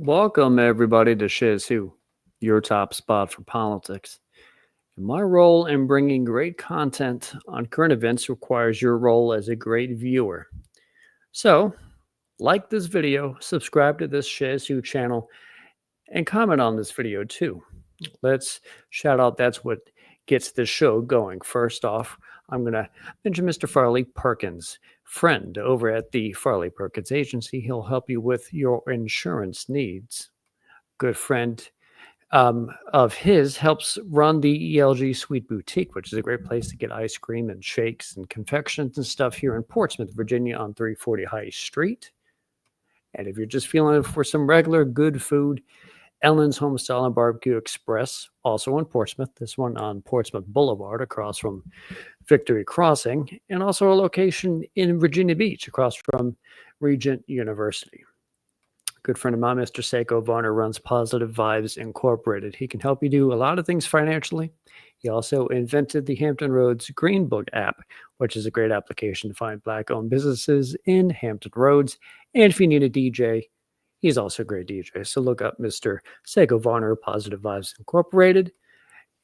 Welcome, everybody, to Shiz Who, your top spot for politics. And my role in bringing great content on current events requires your role as a great viewer. So, like this video, subscribe to this Shiz Who channel, and comment on this video too. Let's shout out that's what gets this show going. First off, I'm going to mention Mr. Farley Perkins, friend over at the Farley Perkins Agency. He'll help you with your insurance needs. Good friend of his helps run the ELG Sweet Boutique, which is a great place to get ice cream and shakes and confections and stuff here in Portsmouth, Virginia on 340 High Street. And if you're just feeling for some regular good food, Ellen's Homestyle and Barbecue Express, also in Portsmouth, this one on Portsmouth Boulevard across from Victory Crossing, and also a location in Virginia Beach across from Regent University. Good friend of mine, Mr. Seiko Varner, runs Positive Vibes Incorporated. He can help you do a lot of things financially. He also invented the Hampton Roads Green Book app, which is a great application to find Black-owned businesses in Hampton Roads. And if you need a DJ, he's also a great DJ. So look up Mr. Seiko Varner, Positive Vibes Incorporated,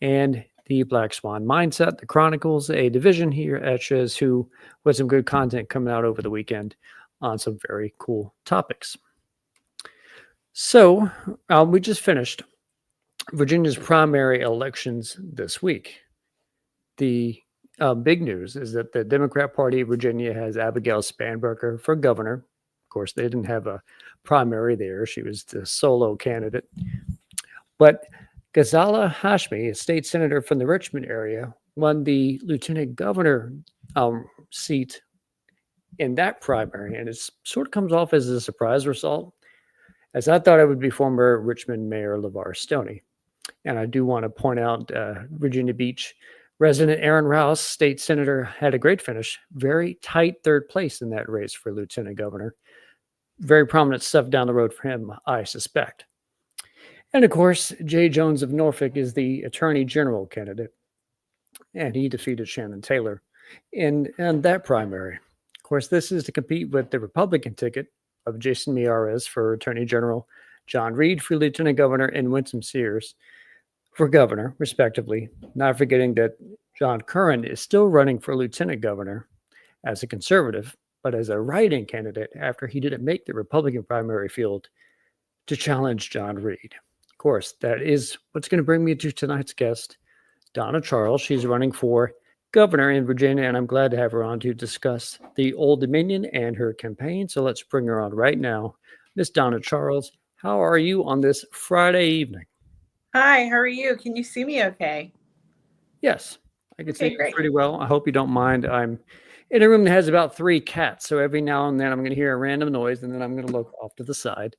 and the Black Swan Mindset, the Chronicles, a division here at Shiz Who, with some good content coming out over the weekend on some very cool topics. So we just finished Virginia's primary elections this week. The big news is that the Democrat Party of Virginia has Abigail Spanberger for governor. Of course, they didn't have a primary there. She was the solo candidate. But Ghazala Hashmi, a state senator from the Richmond area, won the lieutenant governor seat in that primary. And it sort of comes off as a surprise result, as I thought it would be former Richmond Mayor LeVar Stoney. And I do want to point out Virginia Beach resident Aaron Rouse, state senator, had a great finish. Very tight third place in that race for lieutenant governor. Very prominent stuff down the road for him, I suspect. And of course, Jay Jones of Norfolk is the attorney general candidate. And he defeated Shannon Taylor in that primary. Of course, this is to compete with the Republican ticket of Jason Miyares for Attorney General, John Reed for Lieutenant Governor, and Winsome Sears for Governor, respectively. Not forgetting that John Curran is still running for Lieutenant Governor as a conservative, but as a write-in candidate after he didn't make the Republican primary field to challenge John Reed. Of course, that is what's going to bring me to tonight's guest, Donna Charles. She's running for governor in Virginia, and I'm glad to have her on to discuss the Old Dominion and her campaign. So let's bring her on right now. Miss Donna Charles, how are you on this Friday evening? Hi, how are you? Can you see me okay? Yes, I can see you pretty well. I hope you don't mind. I'm in a room that has about 3 cats, so every now and then I'm going to hear a random noise, and then I'm going to look off to the side.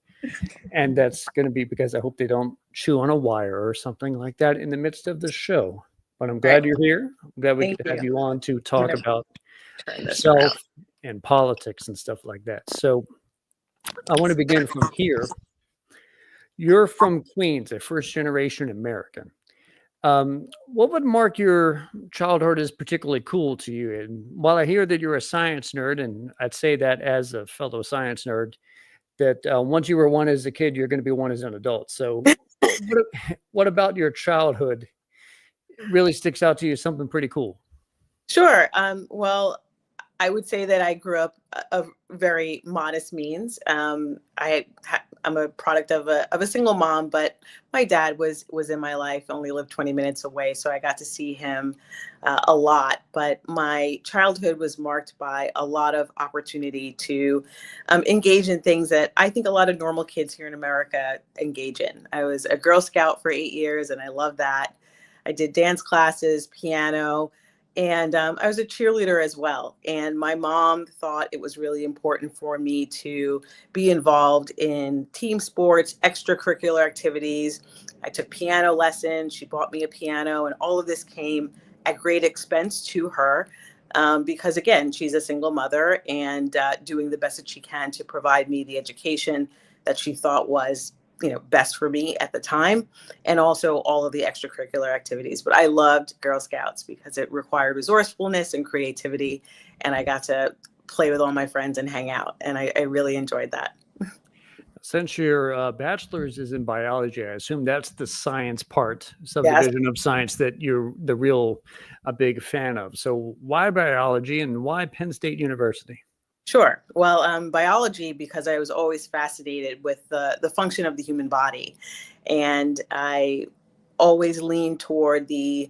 And that's going to be because I hope they don't chew on a wire or something like that in the midst of the show. But I'm glad you're here. I'm glad we could have you on to talk about yourself and politics and stuff like that. So I want to begin from here. You're from Queens, a first-generation American. What would mark your childhood as particularly cool to you? And while I hear that you're a science nerd, and I'd say that as a fellow science nerd, that once you were one as a kid, you're going to be one as an adult. So what about your childhood really sticks out to you, something pretty cool? Sure. Well, I would say that I grew up of very modest means. I'm a product of a single mom, but my dad was in my life, only lived 20 minutes away. So I got to see him a lot. But my childhood was marked by a lot of opportunity to engage in things that I think a lot of normal kids here in America engage in. I was a Girl Scout for 8 years, and I love that. I did dance classes, piano, and I was a cheerleader as well. And my mom thought it was really important for me to be involved in team sports, extracurricular activities. I took piano lessons. She bought me a piano, and all of this came at great expense to her because, again, she's a single mother and doing the best that she can to provide me the education that she thought was best for me at the time, and also all of the extracurricular activities. But I loved Girl Scouts because it required resourcefulness and creativity, and I got to play with all my friends and hang out, and I really enjoyed that. since your bachelor's is in biology, I assume that's the science part, Yes. subdivision of science that you're the real a big fan of. So why biology and why Penn State University? Sure. Well, biology, because I was always fascinated with the function of the human body, and I always leaned toward the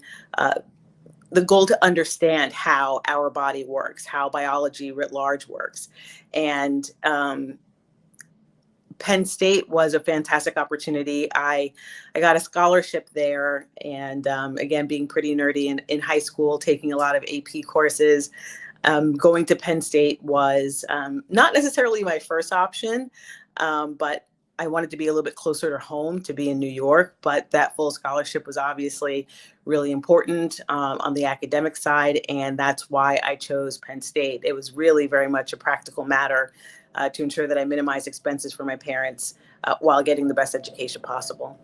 goal to understand how our body works, how biology writ large works, and Penn State was a fantastic opportunity. I got a scholarship there, and again, being pretty nerdy in high school, taking a lot of AP courses. Going to Penn State was not necessarily my first option, but I wanted to be a little bit closer to home, to be in New York. But that full scholarship was obviously really important on the academic side, and that's why I chose Penn State. It was really very much a practical matter to ensure that I minimize expenses for my parents while getting the best education possible.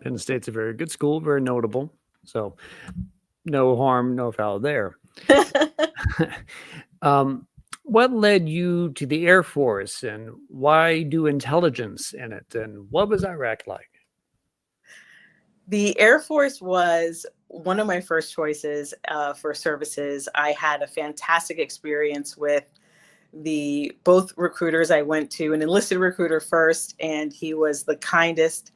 Penn State's a very good school, very notable. So no harm, no foul there. um, what led you to the Air Force and why do intelligence in it? And what was Iraq like? The Air Force was one of my first choices for services. I had a fantastic experience with the both recruiters. I went to an enlisted recruiter first, and he was the kindest,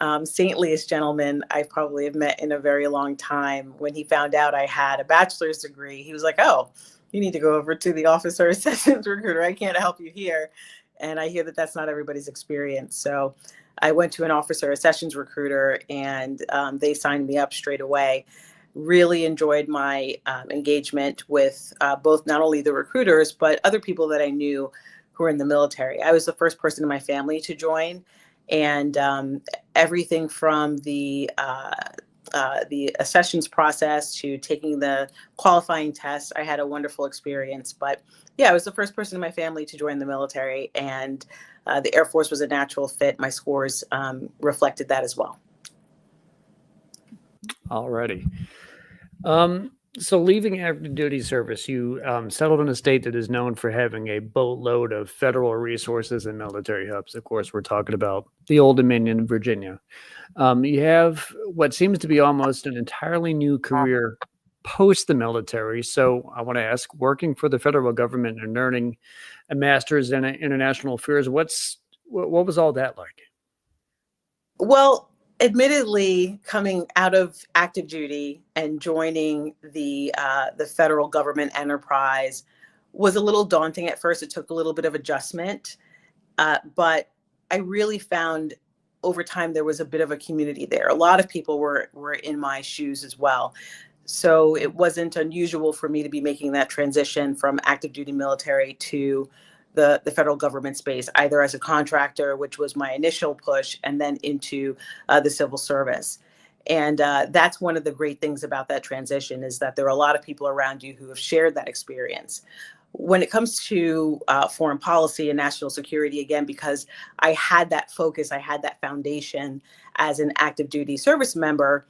saintliest gentleman I probably have met in a very long time. When he found out I had a bachelor's degree, he was like, "Oh, you need to go over to the officer assessment recruiter. I can't help you here." And I hear that that's not everybody's experience. So I went to an officer sessions recruiter, and they signed me up straight away. Really enjoyed my engagement with both not only the recruiters, but other people that I knew who were in the military. I was the first person in my family to join, and everything from the accessions process to taking the qualifying test, I had a wonderful experience. But yeah, I was the first person in my family to join the military, and the Air Force was a natural fit. My scores reflected that as well. Alrighty. So leaving active duty service, you settled in a state that is known for having a boatload of federal resources and military hubs. Of course, we're talking about the Old Dominion, Virginia. You have what seems to be almost an entirely new career post the military. So I want to ask, working for the federal government and earning a master's in international affairs, what was all that like? Well, admittedly, coming out of active duty and joining the federal government enterprise was a little daunting at first. It took a little bit of adjustment, but I really found over time there was a bit of a community there. A lot of people were in my shoes as well. So it wasn't unusual for me to be making that transition from active duty military to the federal government space, either as a contractor, which was my initial push, and then into the civil service. And that's one of the great things about that transition, is that there are a lot of people around you who have shared that experience. When it comes to foreign policy and national security, again, because I had that focus, I had that foundation as an active duty service member,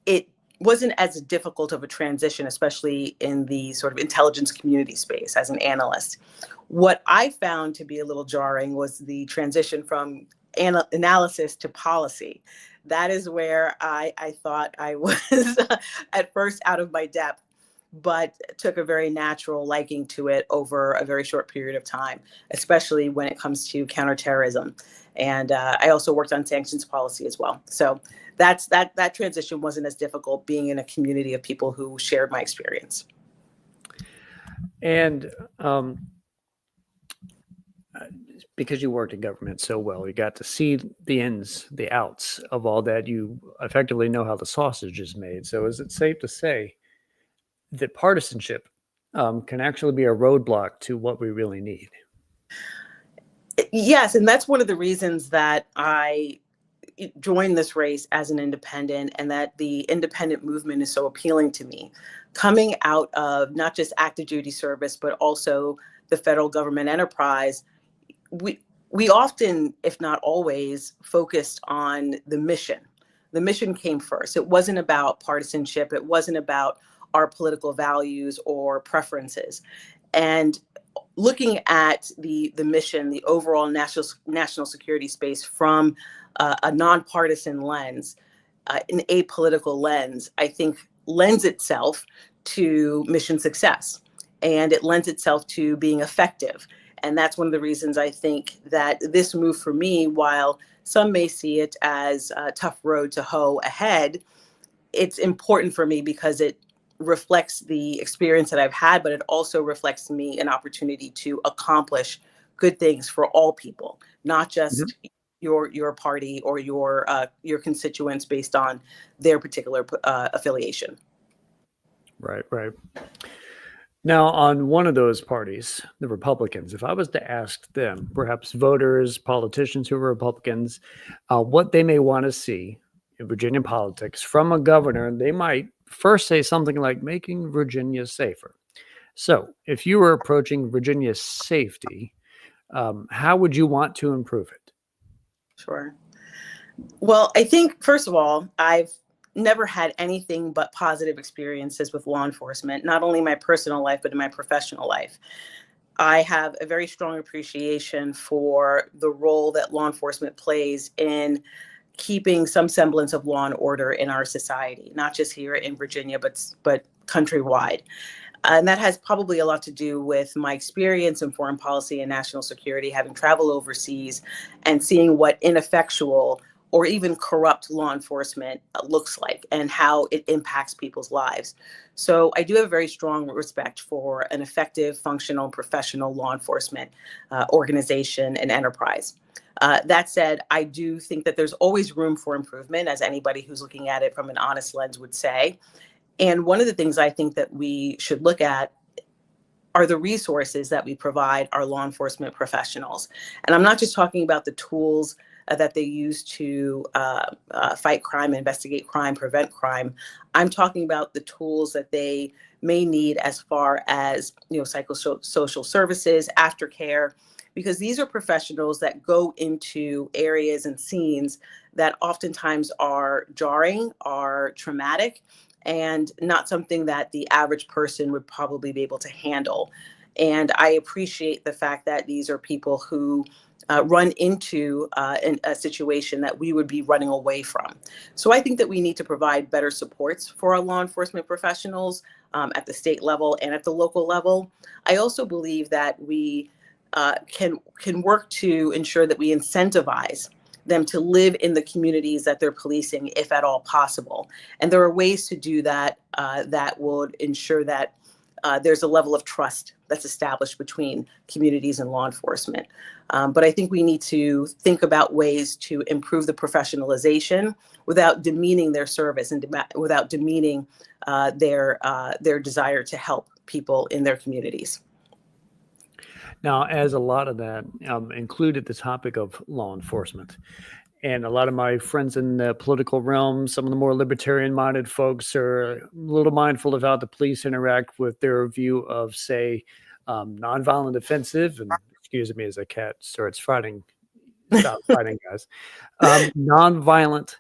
it wasn't as difficult of a transition, especially in the sort of intelligence community space as an analyst. What I found to be a little jarring was the transition from analysis to policy. That is where I thought I was at first out of my depth, but took a very natural liking to it over a very short period of time, especially when it comes to counterterrorism. And I also worked on sanctions policy as well. So that transition wasn't as difficult, being in a community of people who shared my experience. And because you worked in government so well, you got to see the ins, the outs of all that. You effectively know how the sausage is made. So is it safe to say that partisanship can actually be a roadblock to what we really need? Yes, and that's one of the reasons that I joined this race as an independent, and that the independent movement is so appealing to me. Coming out of not just active duty service, but also the federal government enterprise, we often, if not always, focused on the mission. The mission came first. It wasn't about partisanship. It wasn't about our political values or preferences. And looking at the mission, the overall national security space from a nonpartisan lens, an apolitical lens, I think lends itself to mission success, and it lends itself to being effective. And that's one of the reasons I think that this move for me, while some may see it as a tough road to hoe ahead, it's important for me because it reflects the experience that I've had, but it also reflects to me an opportunity to accomplish good things for all people, not Mhm. just your party or your constituents based on their particular affiliation. Right, right. Now, on one of those parties, the Republicans, if I was to ask them, perhaps voters, politicians who are Republicans, what they may want to see in Virginia politics from a governor, they might first say something like making Virginia safer. So, if you were approaching Virginia's safety, how would you want to improve it? Sure. Well, I think, first of all, I've never had anything but positive experiences with law enforcement, not only in my personal life, but in my professional life. I have a very strong appreciation for the role that law enforcement plays in keeping some semblance of law and order in our society, not just here in Virginia, but countrywide. And that has probably a lot to do with my experience in foreign policy and national security, having traveled overseas and seeing what ineffectual or even corrupt law enforcement looks like and how it impacts people's lives. So I do have very strong respect for an effective, functional, professional law enforcement organization and enterprise. That said, I do think that there's always room for improvement, as anybody who's looking at it from an honest lens would say. And one of the things I think that we should look at are the resources that we provide our law enforcement professionals. And I'm not just talking about the tools that they use to fight crime, investigate crime, prevent crime. I'm talking about the tools that they may need as far as, psychosocial services, aftercare, because these are professionals that go into areas and scenes that oftentimes are jarring, are traumatic, and not something that the average person would probably be able to handle. And I appreciate the fact that these are people who run into a situation that we would be running away from. So I think that we need to provide better supports for our law enforcement professionals at the state level and at the local level. I also believe that we can work to ensure that we incentivize them to live in the communities that they're policing, if at all possible. And there are ways to do that that would ensure that there's a level of trust that's established between communities and law enforcement. But I think we need to think about ways to improve the professionalization without demeaning their service and without demeaning their desire to help people in their communities. Now, as a lot of that included the topic of law enforcement, and a lot of my friends in the political realm, some of the more libertarian minded folks are a little mindful of how the police interact with their view of, say, nonviolent offensive. And excuse me as a cat starts fighting, stop fighting, guys. Nonviolent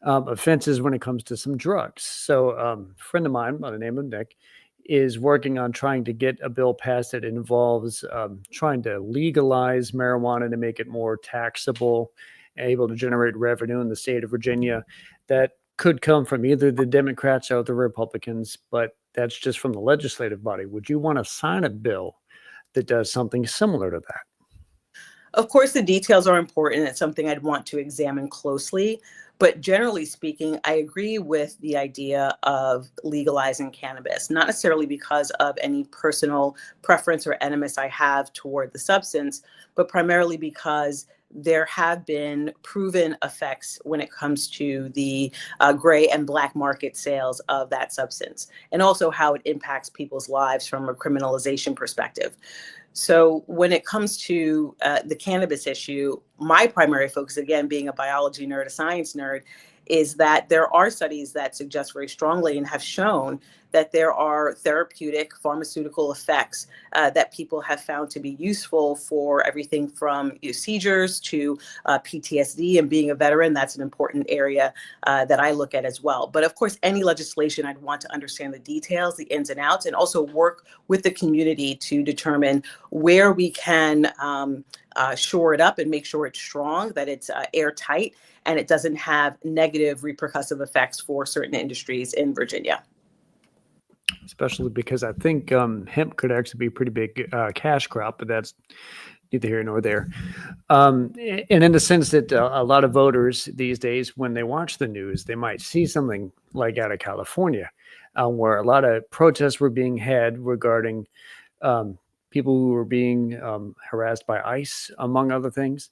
offenses when it comes to some drugs. So, a friend of mine by the name of Nick is working on trying to get a bill passed that involves trying to legalize marijuana to make it more taxable, able to generate revenue in the state of Virginia. That could come from either the Democrats or the Republicans, but that's just from the legislative body. Would you want to sign a bill that does something similar to that? Of course, the details are important. It's something I'd want to examine closely. But generally speaking, I agree with the idea of legalizing cannabis, not necessarily because of any personal preference or animus I have toward the substance, but primarily because there have been proven effects when it comes to the gray and black market sales of that substance, and also how it impacts people's lives from a criminalization perspective. So when it comes to the cannabis issue, my primary focus, again, being a biology nerd, a science nerd, is that there are studies that suggest very strongly and have shown that there are therapeutic pharmaceutical effects that people have found to be useful for everything from seizures to PTSD. And being a veteran, that's an important area that I look at as well. But of course, any legislation, I'd want to understand the details, the ins and outs, and also work with the community to determine where we can shore it up and make sure it's strong, that it's airtight, and it doesn't have negative repercussive effects for certain industries in Virginia. Especially because I think hemp could actually be a pretty big cash crop, but that's neither here nor there. And in the sense that a lot of voters these days, when they watch the news, they might see something like out of California, where a lot of protests were being had regarding people who were being harassed by ICE, among other things.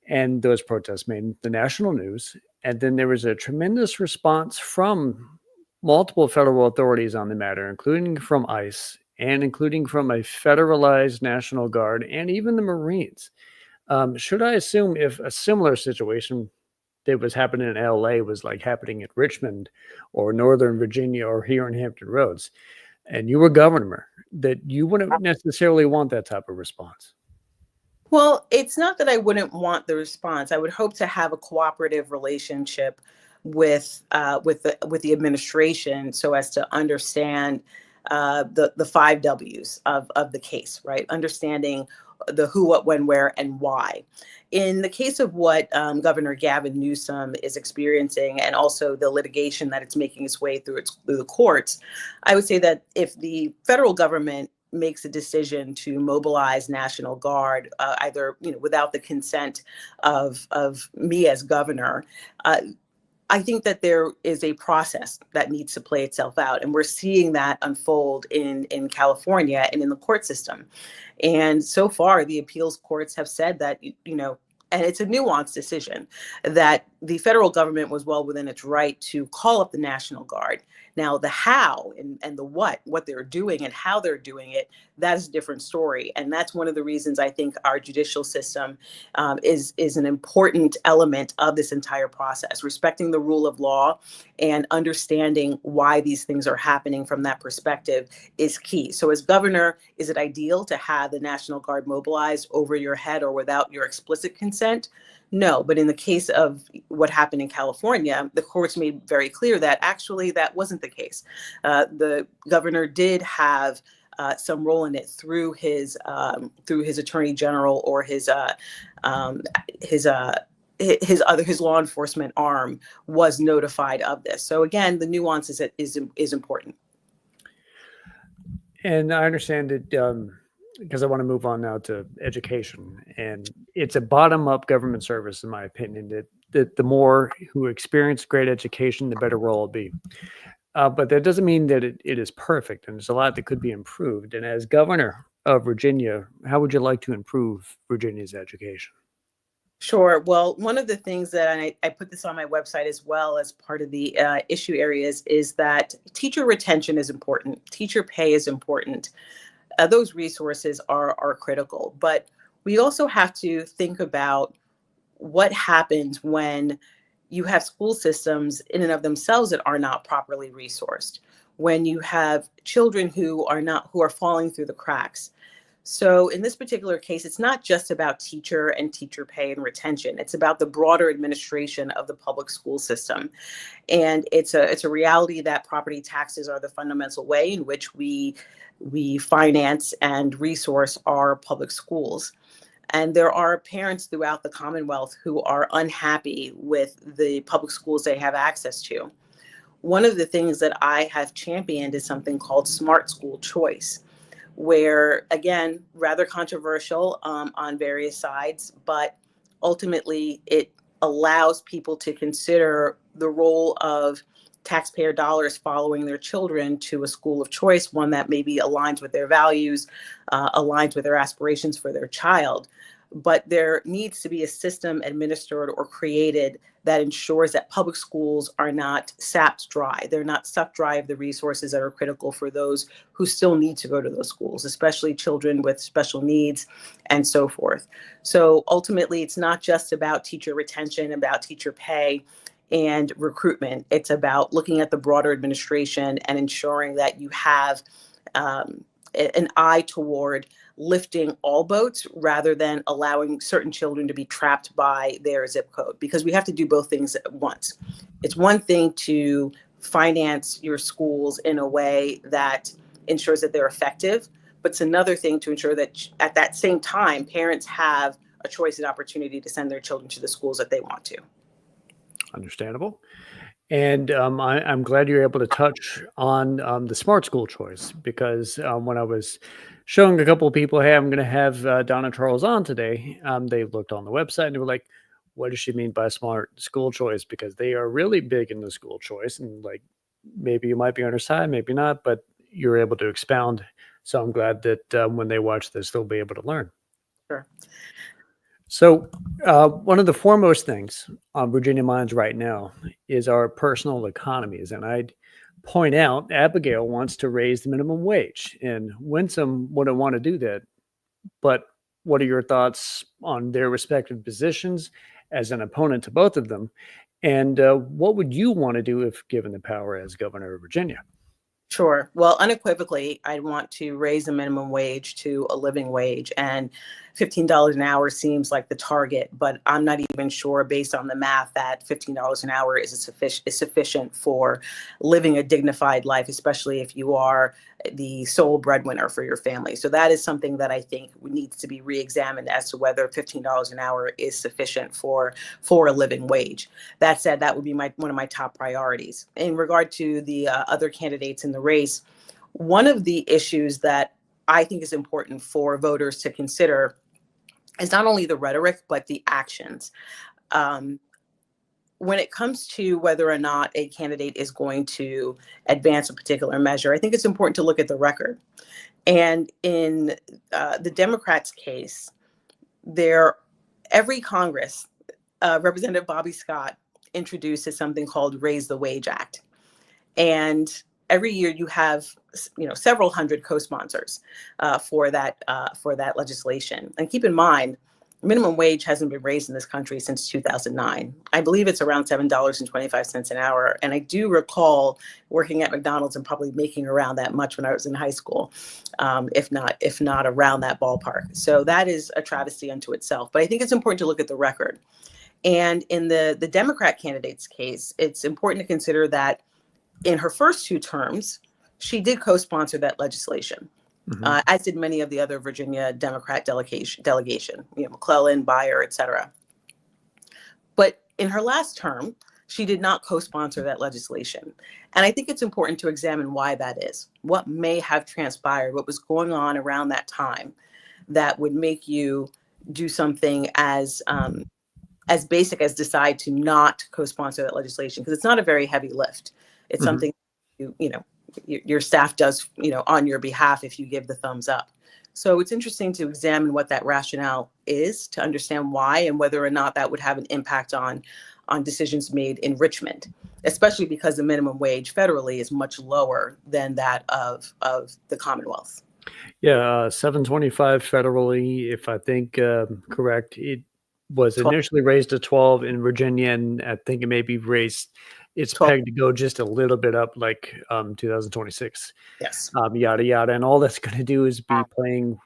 And those protests made the national news. And then there was a tremendous response from multiple federal authorities on the matter, including from ICE and including from a federalized National Guard and even the Marines. Should I assume if a similar situation that was happening in LA was like happening in Richmond or Northern Virginia or here in Hampton Roads, and you were governor, that you wouldn't necessarily want that type of response? Well, it's not that I wouldn't want the response. I would hope to have a cooperative relationship with the administration, so as to understand the five W's of the case, right? Understanding the who, what, when, where, and why. In the case of what Governor Gavin Newsom is experiencing, and also the litigation that it's making its way through the courts, I would say that if the federal government makes a decision to mobilize National Guard, either without the consent of me as governor, I think that there is a process that needs to play itself out. And we're seeing that unfold in California and in the court system. And so far, the appeals courts have said that, and it's a nuanced decision, that the federal government was well within its right to call up the National Guard. Now, the how and the what they're doing and how they're doing it, that is a different story. And that's one of the reasons I think our judicial system is an important element of this entire process. Respecting the rule of law and understanding why these things are happening from that perspective is key. So as governor, is it ideal to have the National Guard mobilized over your head or without your explicit consent? No, but in the case of what happened in California, the courts made very clear that actually that wasn't the case. The governor did have some role in it through his attorney general or his law enforcement arm was notified of this. So again, the nuances is important. And I understand it. Because I want to move on now to education, and it's a bottom-up government service, in my opinion, that the more who experience great education, the better role will be. But that doesn't mean that it is perfect, and there's a lot that could be improved. And as governor of Virginia, how would you like to improve Virginia's education? Sure. Well, one of the things that I put this on my website as well as part of the issue areas is that teacher retention is important. Teacher pay is important. Those resources are critical, but we also have to think about what happens when you have school systems in and of themselves that are not properly resourced, when you have children who are falling through the cracks. So in this particular case, it's not just about teacher and teacher pay and retention. It's about the broader administration of the public school system. And it's a reality that property taxes are the fundamental way in which we finance and resource our public schools. And there are parents throughout the Commonwealth who are unhappy with the public schools they have access to. One of the things that I have championed is something called Smart School Choice, where, again, rather controversial on various sides, but ultimately it allows people to consider the role of taxpayer dollars following their children to a school of choice, one that maybe aligns with their values, aligns with their aspirations for their child. But there needs to be a system administered or created that ensures that public schools are not sapped dry. They're not sucked dry of the resources that are critical for those who still need to go to those schools, especially children with special needs and so forth. So ultimately, it's not just about teacher retention, about teacher pay. and recruitment. It's about looking at the broader administration and ensuring that you have an eye toward lifting all boats rather than allowing certain children to be trapped by their zip code, because we have to do both things at once. It's one thing to finance your schools in a way that ensures that they're effective, but it's another thing to ensure that at that same time, parents have a choice and opportunity to send their children to the schools that they want to. Understandable. And I'm glad you're able to touch on the smart school choice, because when I was showing a couple of people, hey, I'm going to have Donna Charles on today, they looked on the website and they were like, what does she mean by smart school choice? Because they are really big in the school choice. And like, maybe you might be on her side, maybe not, but you're able to expound. So I'm glad that when they watch this, they'll be able to learn. Sure. So, one of the foremost things on Virginia minds right now is our personal economies. And I'd point out Abigail wants to raise the minimum wage, and Winsome wouldn't want to do that. But what are your thoughts on their respective positions as an opponent to both of them? And what would you want to do if given the power as governor of Virginia? Sure. Well, unequivocally, I want to raise the minimum wage to a living wage. And $15 an hour seems like the target, but I'm not even sure, based on the math, that $15 an hour is sufficient for living a dignified life, especially if you are the sole breadwinner for your family. So that is something that I think needs to be reexamined as to whether $15 an hour is sufficient for a living wage. That said, that would be one of my top priorities. In regard to the other candidates in the race, one of the issues that I think is important for voters to consider is not only the rhetoric, but the actions. When it comes to whether or not a candidate is going to advance a particular measure, I think it's important to look at the record. And in the Democrats' case, every Congress, Representative Bobby Scott introduces something called Raise the Wage Act. And every year you have, several hundred co-sponsors for that legislation. And keep in mind, minimum wage hasn't been raised in this country since 2009. I believe it's around $7.25 an hour. And I do recall working at McDonald's and probably making around that much when I was in high school, if not around that ballpark. So that is a travesty unto itself. But I think it's important to look at the record. And in the Democrat candidate's case, it's important to consider that in her first two terms, she did co-sponsor that legislation, as did many of the other Virginia Democrat delegation, McClellan, Beyer, et cetera. But in her last term, she did not co-sponsor that legislation. And I think it's important to examine why that is. What may have transpired, what was going on around that time that would make you do something as basic as decide to not co-sponsor that legislation, because it's not a very heavy lift. It's something your staff does, on your behalf if you give the thumbs up. So it's interesting to examine what that rationale is, to understand why and whether or not that would have an impact on decisions made in Richmond, especially because the minimum wage federally is much lower than that of the Commonwealth. Yeah, $7.25 federally, if I think correct. It was 12. initially raised to 12 in Virginia, and I think it may be raised. It's 12. pegged to go just a little bit up, like 2026. Yes. Yada yada, and all that's going to do is be playing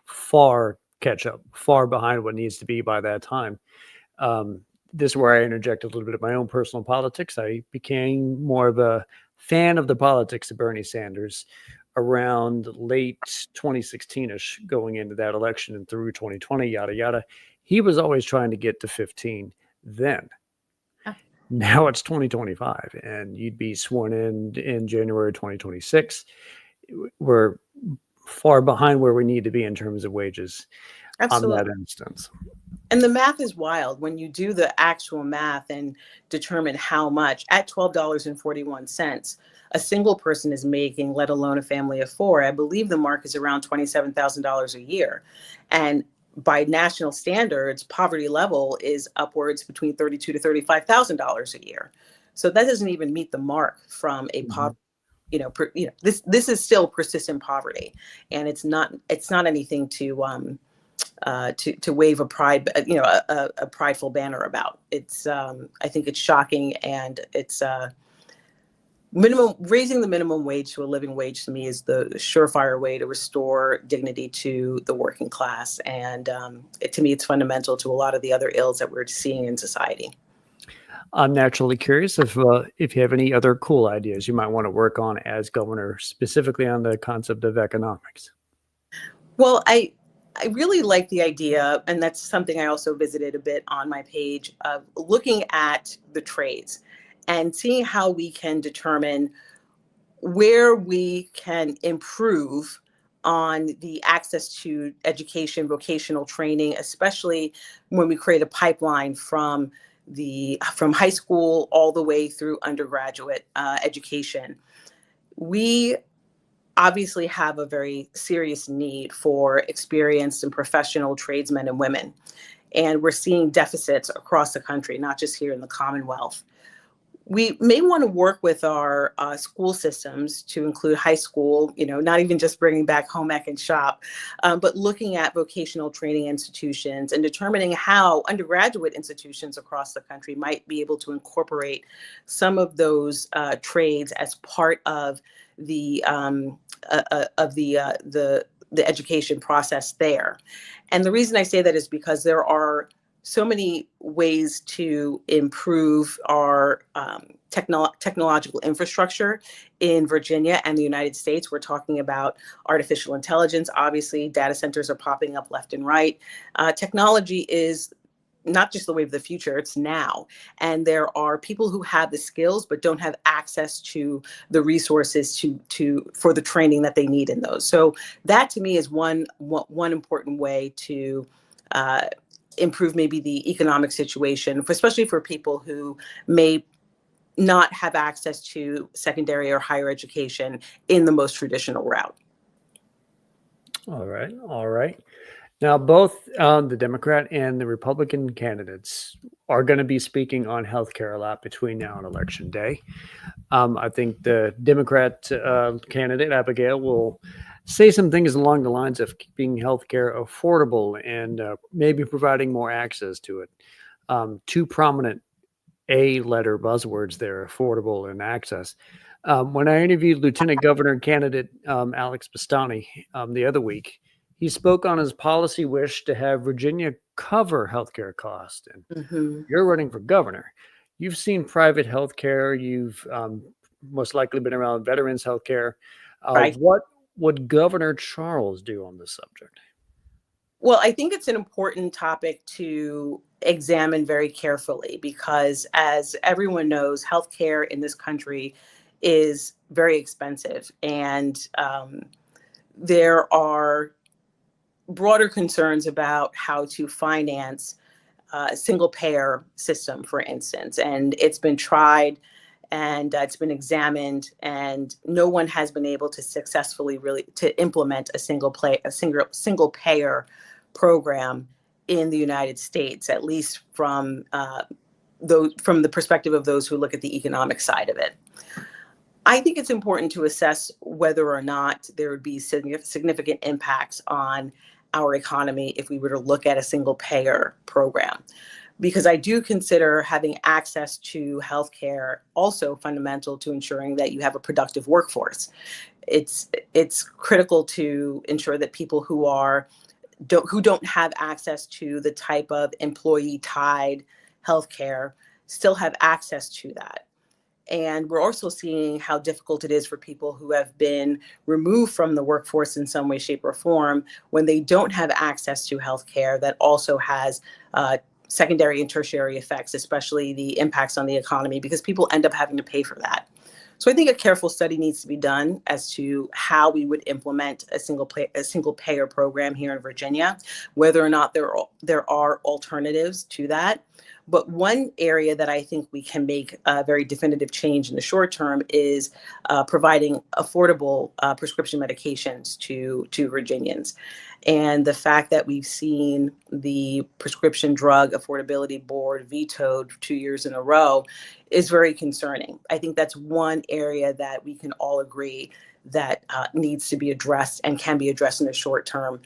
catch up, far behind what needs to be by that time. This is where I interject a little bit of my own personal politics. I became more of a fan of the politics of Bernie Sanders around late 2016ish, going into that election and through 2020, yada yada. He was always trying to get to 15 then. Now it's 2025, and you'd be sworn in January 2026. We're far behind where we need to be in terms of wages. Absolutely. On that instance. And the math is wild when you do the actual math and determine how much at $12.41 a single person is making, let alone a family of four. I believe the mark is around $27,000 a year. And by national standards, poverty level is upwards between $32,000 to $35,000 a year. So that doesn't even meet the mark from a poverty. This is still persistent poverty, and it's not anything to to wave a pride, a prideful banner about. It's I think it's shocking, and it's raising the minimum wage to a living wage to me is the surefire way to restore dignity to the working class, and to me, it's fundamental to a lot of the other ills that we're seeing in society. I'm naturally curious if you have any other cool ideas you might want to work on as governor, specifically on the concept of economics. Well, I really like the idea, and that's something I also visited a bit on my page, of looking at the trades and seeing how we can determine where we can improve on the access to education, vocational training, especially when we create a pipeline from high school all the way through undergraduate education. We obviously have a very serious need for experienced and professional tradesmen and women. And we're seeing deficits across the country, not just here in the Commonwealth. We may want to work with our school systems to include high school, not even just bringing back home ec and shop, but looking at vocational training institutions and determining how undergraduate institutions across the country might be able to incorporate some of those trades as part of the education process there. And the reason I say that is because there are so many ways to improve our technological infrastructure in Virginia and the United States. We're talking about artificial intelligence. Obviously, data centers are popping up left and right. Technology is not just the wave of the future, it's now. And there are people who have the skills but don't have access to the resources for the training that they need in those. So that to me is one important way to improve maybe the economic situation, especially for people who may not have access to secondary or higher education in the most traditional route. All right. All right. Now, both the Democrat and the Republican candidates are going to be speaking on healthcare a lot between now and Election Day. I think the Democrat candidate, Abigail, will say some things along the lines of keeping healthcare affordable and maybe providing more access to it. Two prominent A-letter buzzwords there, affordable and access. When I interviewed Lieutenant Governor candidate Alex Bastani the other week, he spoke on his policy wish to have Virginia cover healthcare costs. And you're running for governor. You've seen private healthcare. You've most likely been around veterans healthcare. Right. What would Governor Charles do on this subject? Well, I think it's an important topic to examine very carefully because, as everyone knows, healthcare in this country is very expensive. And there are broader concerns about how to finance a single payer system, for instance. And it's been tried and it's been examined, and no one has been able to successfully really to implement a single payer program in the United States, at least from the perspective of those who look at the economic side of it. I think it's important to assess whether or not there would be significant impacts on our economy if we were to look at a single payer program, because I do consider having access to healthcare also fundamental to ensuring that you have a productive workforce. It's critical to ensure that people who don't have access to the type of employee-tied healthcare still have access to that. And we're also seeing how difficult it is for people who have been removed from the workforce in some way, shape, or form when they don't have access to healthcare that also has secondary and tertiary effects, especially the impacts on the economy, because people end up having to pay for that. So I think a careful study needs to be done as to how we would implement a single payer program here in Virginia, whether or not there are alternatives to that. But one area that I think we can make a very definitive change in the short term is providing affordable prescription medications to Virginians. And the fact that we've seen the Prescription Drug Affordability Board vetoed 2 years in a row is very concerning. I think that's one area that we can all agree that needs to be addressed and can be addressed in the short term.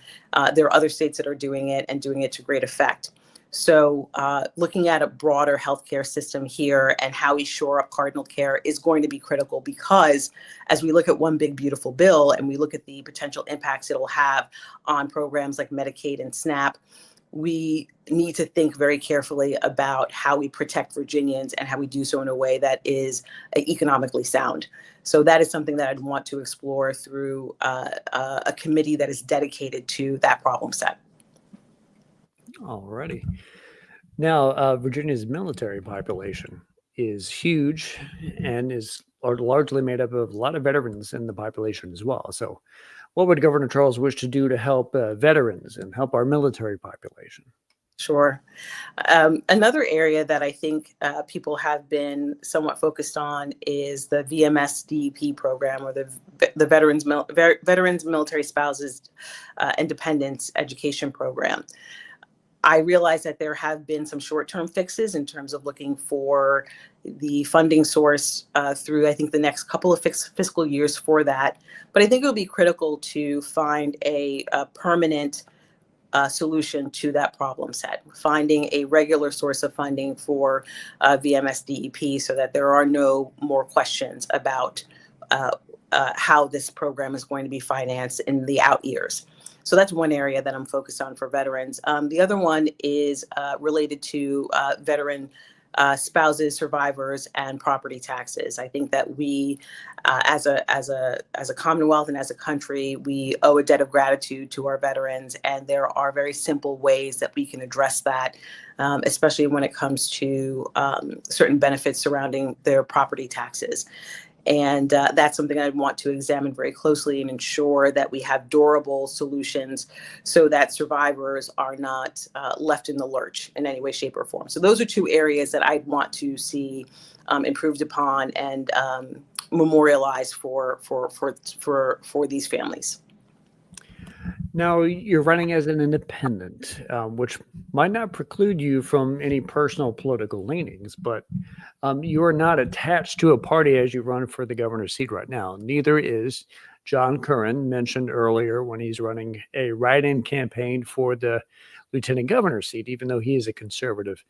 There are other states that are doing it and doing it to great effect. So looking at a broader healthcare system here and how we shore up cardinal care is going to be critical, because as we look at one big beautiful bill and we look at the potential impacts it will have on programs like Medicaid and SNAP, we need to think very carefully about how we protect Virginians and how we do so in a way that is economically sound. So that is something that I'd want to explore through a committee that is dedicated to that problem set. Alrighty. Now, Virginia's military population is huge and is largely made up of a lot of veterans in the population as well. So, what would Governor Charles wish to do to help veterans and help our military population? Sure. Another area that I think people have been somewhat focused on is the VMS DEP program, or the Veterans Military Spouses and Dependents Education Program. I realize that there have been some short-term fixes in terms of looking for the funding source through, I think, the next couple of fiscal years for that. But I think it will be critical to find a permanent solution to that problem set, finding a regular source of funding for VMS DEP so that there are no more questions about how this program is going to be financed in the out years. So that's one area that I'm focused on for veterans. The other one is related to veteran spouses, survivors, and property taxes. I think that we, as a Commonwealth and as a country, we owe a debt of gratitude to our veterans, and there are very simple ways that we can address that, especially when it comes to certain benefits surrounding their property taxes. And that's something I'd want to examine very closely and ensure that we have durable solutions so that survivors are not left in the lurch in any way, shape, or form. So those are two areas that I'd want to see improved upon and memorialized for these families. Now, you're running as an independent, which might not preclude you from any personal political leanings, but you are not attached to a party as you run for the governor's seat right now. Neither is John Curran, mentioned earlier when he's running a write-in campaign for the lieutenant governor's seat, even though he is a conservative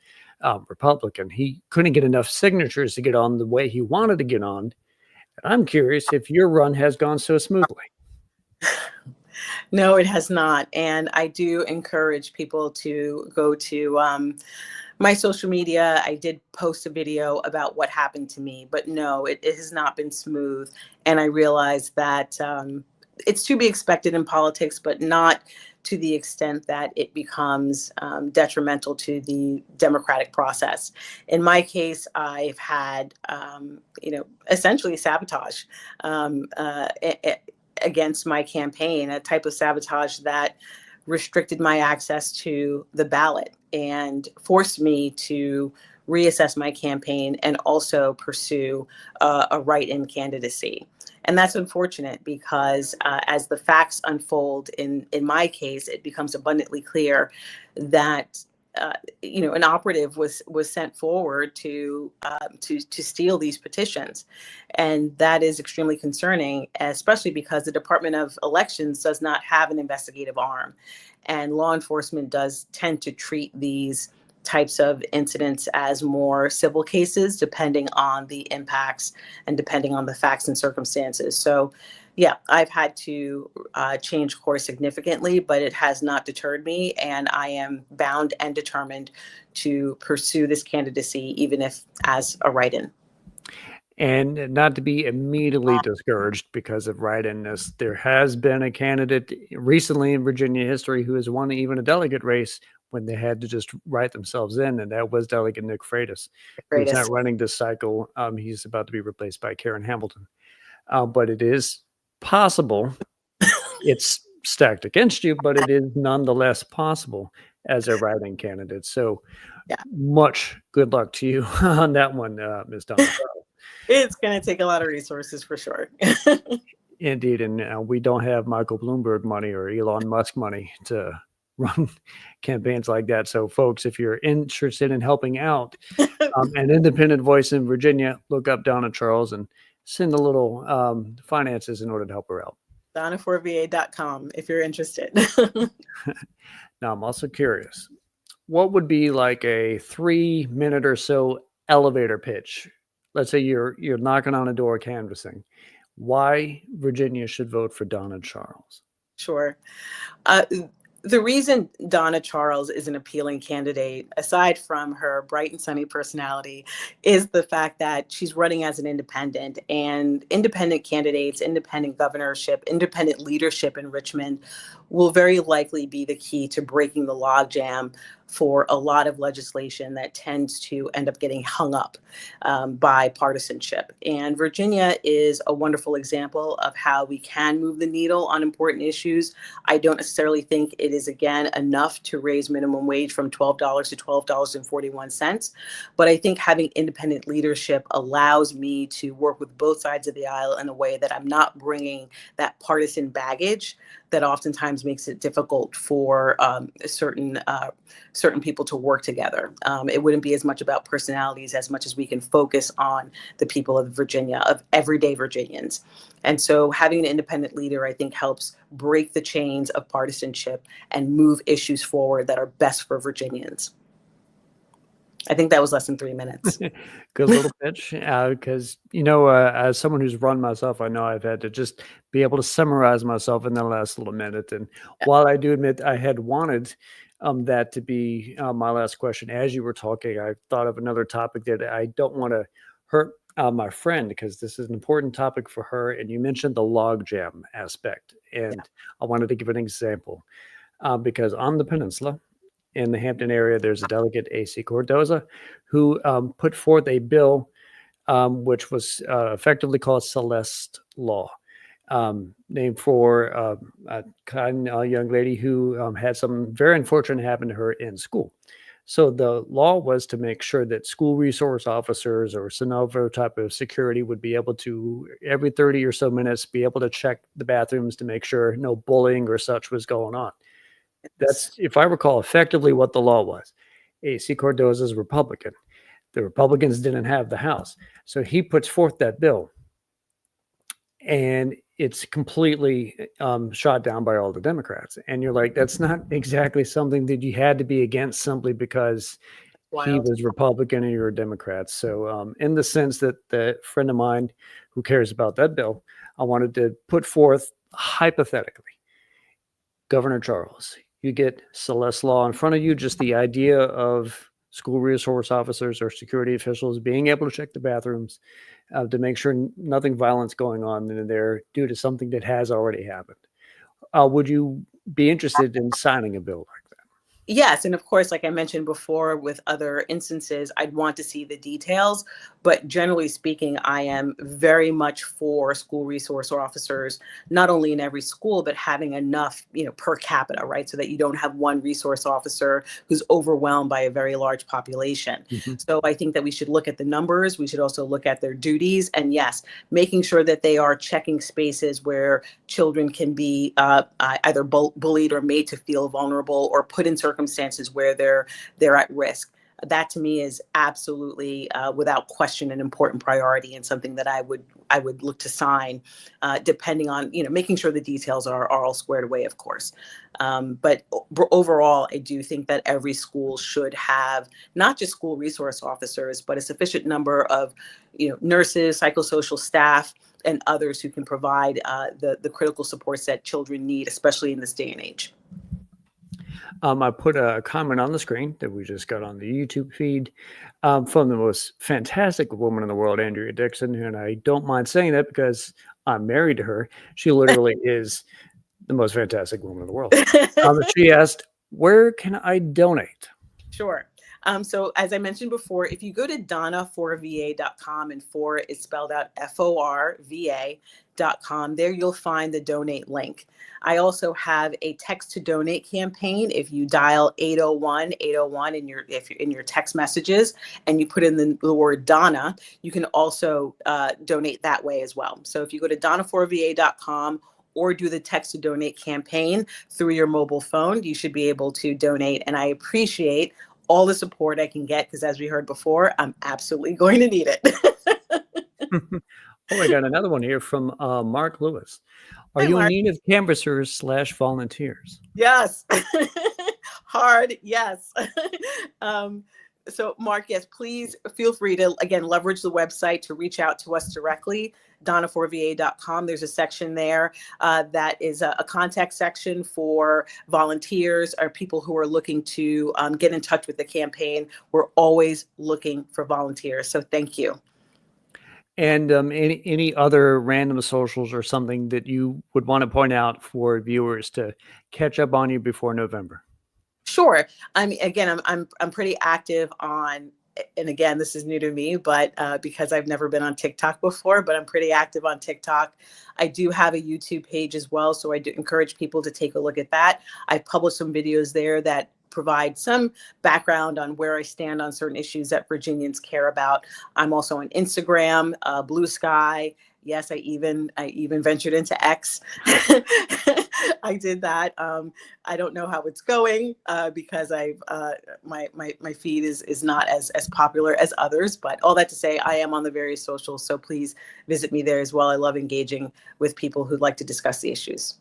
Republican. He couldn't get enough signatures to get on the way he wanted to get on. I'm curious if your run has gone so smoothly. No, it has not. And I do encourage people to go to my social media. I did post a video about what happened to me, but no, it has not been smooth. And I realize that it's to be expected in politics, but not to the extent that it becomes detrimental to the democratic process. In my case, I've had, essentially sabotage against my campaign, a type of sabotage that restricted my access to the ballot and forced me to reassess my campaign and also pursue a write-in candidacy. And that's unfortunate because as the facts unfold in my case, it becomes abundantly clear that an operative was sent forward to steal these petitions, and that is extremely concerning, especially because the Department of Elections does not have an investigative arm, and law enforcement does tend to treat these types of incidents as more civil cases, depending on the impacts and depending on the facts and circumstances. So yeah, I've had to change course significantly, but it has not deterred me. And I am bound and determined to pursue this candidacy, even if as a write-in. And not to be immediately discouraged because of write-inness. There has been a candidate recently in Virginia history who has won even a delegate race when they had to just write themselves in, and that was Delegate Nick Freitas. He's not running this cycle. He's about to be replaced by Karen Hamilton. But it is possible. It's stacked against you, but it is nonetheless possible as a write-in candidate. So much good luck to you on that one, Ms. Donna. It's going to take a lot of resources for sure. Indeed. And we don't have Michael Bloomberg money or Elon Musk money to run campaigns like that. So folks, if you're interested in helping out an independent voice in Virginia, look up Donna Charles and send a little finances in order to help her out. Donna4va.com if you're interested. Now, I'm also curious, what would be like a 3 minute or so elevator pitch? Let's say you're knocking on a door canvassing. Why Virginia should vote for Donna Charles? Sure. Uh, the reason Donna Charles is an appealing candidate, aside from her bright and sunny personality, is the fact that she's running as an independent, and independent candidates, independent governorship, independent leadership in Richmond will very likely be the key to breaking the logjam for a lot of legislation that tends to end up getting hung up by partisanship. And Virginia is a wonderful example of how we can move the needle on important issues. I don't necessarily think it is, again, enough to raise minimum wage from $12 to $12.41. But I think having independent leadership allows me to work with both sides of the aisle in a way that I'm not bringing that partisan baggage that oftentimes makes it difficult for certain people to work together. It wouldn't be as much about personalities as much as we can focus on the people of Virginia, of everyday Virginians. And so having an independent leader, I think, helps break the chains of partisanship and move issues forward that are best for Virginians. I think that was less than 3 minutes. Good little pitch, because as someone who's run myself, I know I've had to just be able to summarize myself in the last little minute. And while I do admit I had wanted that to be my last question, as you were talking, I thought of another topic that I don't want to hurt my friend, because this is an important topic for her. And you mentioned the logjam aspect, and I wanted to give an example because on the peninsula, in the Hampton area, there's a delegate, A.C. Cardoza, who put forth a bill which was effectively called Celeste Law, named for a kind young lady who had something very unfortunate happen to her in school. So the law was to make sure that school resource officers or some other type of security would be able to, every 30 or so minutes, be able to check the bathrooms to make sure no bullying or such was going on. That's, if I recall, effectively what the law was. A.C. Cardoza is Republican. The Republicans didn't have the House. So he puts forth that bill, and it's completely shot down by all the Democrats. And you're like, that's not exactly something that you had to be against simply because he was Republican and you're a Democrat. So in the sense that the friend of mine who cares about that bill, I wanted to put forth hypothetically, Governor Charles, you get Celeste Law in front of you, just the idea of school resource officers or security officials being able to check the bathrooms to make sure nothing violent's going on in there due to something that has already happened. Would you be interested in signing a bill like that? Yes. And of course, like I mentioned before, with other instances, I'd want to see the details. But generally speaking, I am very much for school resource officers, not only in every school, but having enough, per capita, right? So that you don't have one resource officer who's overwhelmed by a very large population. Mm-hmm. So I think that we should look at the numbers. We should also look at their duties. And yes, making sure that they are checking spaces where children can be either bullied or made to feel vulnerable or put in circumstances where they're at risk. That to me is absolutely, without question, an important priority and something that I would look to sign, depending on making sure the details are all squared away, of course. But overall, I do think that every school should have not just school resource officers, but a sufficient number of nurses, psychosocial staff, and others who can provide the critical supports that children need, especially in this day and age. I put a comment on the screen that we just got on the YouTube feed from the most fantastic woman in the world, Andrea Dixon. And I don't mind saying that because I'm married to her. She literally is the most fantastic woman in the world. She asked, where can I donate? Sure. So as I mentioned before, if you go to Donna4va.com, and for is spelled out FORVA.com, there you'll find the donate link. I also have a text to donate campaign. If you dial 801 in your text messages and you put in the word Donna, you can also donate that way as well. So if you go to Donna4va.com or do the text to donate campaign through your mobile phone, you should be able to donate. And I appreciate all the support I can get because, as we heard before, I'm absolutely going to need it. Oh, I got another one here from Mark Lewis. Are Hi, you in Mark. need of canvassers / volunteers? Yes. Hard, yes. um, so, Mark, yes, please feel free to, again, leverage the website to reach out to us directly, donna4va.com. There's a section there that is a contact section for volunteers or people who are looking to get in touch with the campaign. We're always looking for volunteers. So thank you. And any other random socials or something that you would want to point out for viewers to catch up on you before November? Sure. I mean, again, I'm pretty active on, and again, this is new to me, but because I've never been on TikTok before, but I'm pretty active on TikTok. I do have a YouTube page as well, so I do encourage people to take a look at that. I published some videos there that provide some background on where I stand on certain issues that Virginians care about. I'm also on Instagram, Blue Sky. Yes, I even ventured into X. I did that. I don't know how it's going because I've my feed is not as popular as others. But all that to say, I am on the various socials, so please visit me there as well. I love engaging with people who'd like to discuss the issues.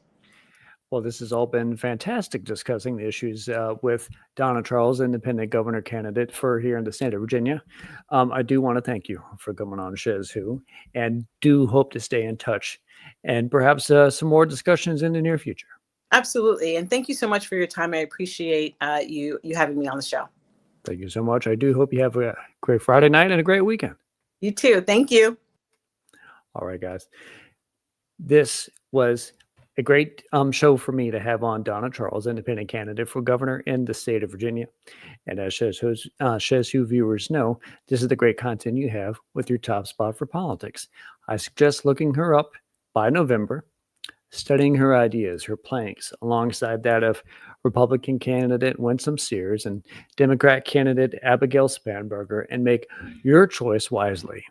Well, this has all been fantastic discussing the issues with Donna Charles, independent governor candidate for here in the state of Virginia. I do want to thank you for coming on Shiz Who, and do hope to stay in touch and perhaps some more discussions in the near future. Absolutely, and thank you so much for your time. I appreciate you having me on the show. Thank you so much. I do hope you have a great Friday night and a great weekend. You too. Thank you. All right, guys. This was a great show for me to have on Donna Charles, independent candidate for governor in the state of Virginia. And as Shiz Who viewers know, this is the great content you have with your top spot for politics. I suggest looking her up by November, studying her ideas, her planks, alongside that of Republican candidate Winsome Sears and Democrat candidate Abigail Spanberger, and make your choice wisely.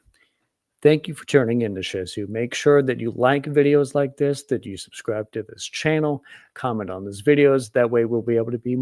Thank you for tuning in to Shiz Who. Make sure that you like videos like this, that you subscribe to this channel, comment on these videos. That way we'll be able to be